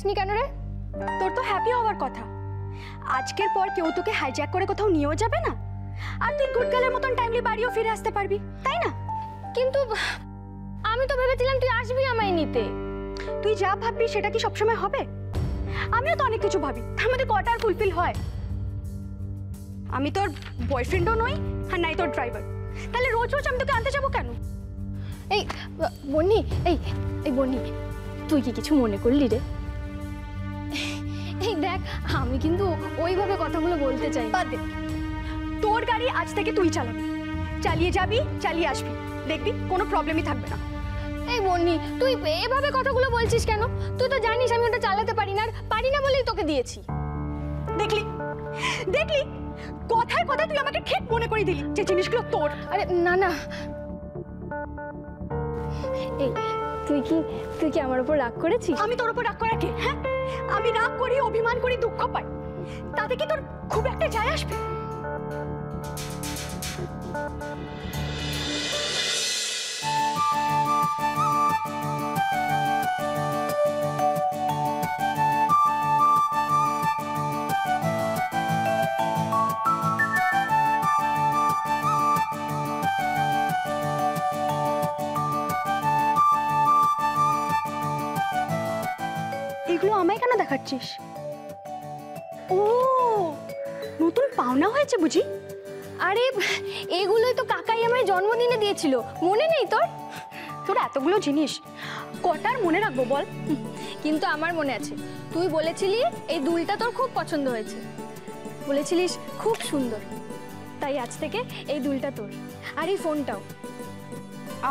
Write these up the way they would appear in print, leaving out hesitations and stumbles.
যাসনি কেন রে? তোর তো হ্যাপি হওয়ার কথা, আজকের পর কেউ তোকে হাইজ্যাক করে কোথাও নিয়েও যাবে না, আর তুই গুড গার্লের মতন টাইমলি বাড়িও ফিরে আসতে পারবি, তাই না? কিন্তু আমি তো ভেবেছিলাম তুই আসবি আমায় নিতে। তুই যা ভাববি সেটা কি সবসময় হবে? আমিও তো অনেক কিছু ভাবি, তার মধ্যে কটা আর ফুলফিল হয়? আমি তোর বয়ফ্রেন্ডও নই আর নাই তোর ড্রাইভার, তাহলে রোজ রোজ আমি তোকে আনতে যাবো কেন? এই বন্নি, এই বন্নি, তুই কি কিছু মনে করলি রে? এই দেখ, আমি কিন্তু ওইভাবে কথাগুলো বলতে চাই। বাদ দে, তোর গাড়ি আজ থেকে তুই চালাবি, চালিয়ে যাবি চালিয়ে আসবি, দেখবি কোনো প্রবলেমই থাকবে না। এই বন্নি, তুই এভাবে কথাগুলো বলছিস কেন? তুই তো জানিস আমি ওটা চালাতে পারি না, আর পারি না বলেই তোকে দিয়েছি। দেখলি দেখলি, কথায় কথায় তুই আমাকে ঠিক মনে করে দিলি যে জিনিসগুলো তোর। আরে না না, এই তুই কি আমার উপর রাগ করেছিস? আমি তোর উপর রাগ করা কে? হ্যাঁ, আমি রাগ করি, অভিমান করি, দুঃখ পাই, তাতে কি তোর খুব একটা যায় আসবে? এগুলো আমায় কেন দেখাচ্ছিস? ও, নতুন পাওনা হয়েছে বুঝি? আরে এগুলোই তো কাকাই আমায় জন্মদিনে দিয়েছিল, মনে নেই তোর? তোর এতগুলো জিনিস কটার মনে রাখবো বল? কিন্তু আমার মনে আছে, তুই বলেছিলি এই দুলটা তোর খুব পছন্দ হয়েছে, বলেছিলিস খুব সুন্দর, তাই আজ থেকে এই দুলটা তোর, আর এই ফোনটাও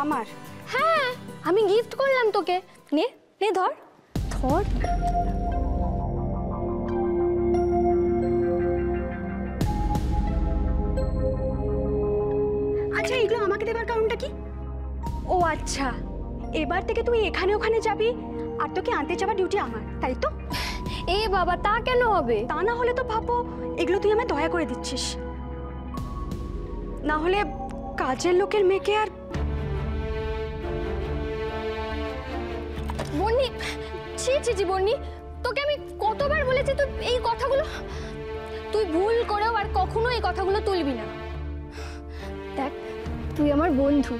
আমার। হ্যাঁ, আমি গিফট করলাম তোকে, নে নে ধর ধর। আচ্ছা, এগুলো আমাকে দেবার কারণটা কি? ও আচ্ছা, এবার থেকে তুই এখানে ওখানে যাবি আর তোকে আনতে যাওয়ার ডিউটি আমার, তাই তো? এ বাবা, তা কেন হবে? তা না হলে তো ভাবো এগুলো তুই আমায় দয়া করে দিচ্ছিস, না হলে কাজের লোকের মেয়েকে আর। বন্নি, ছি ছি ছি বন্নি, তোকে আমি কতবার বলেছি তুই এই কথাগুলো, তুই ভুল করেও আর কখনো এই কথাগুলো তুলবি না। দেখ, তুই আমার বন্ধু।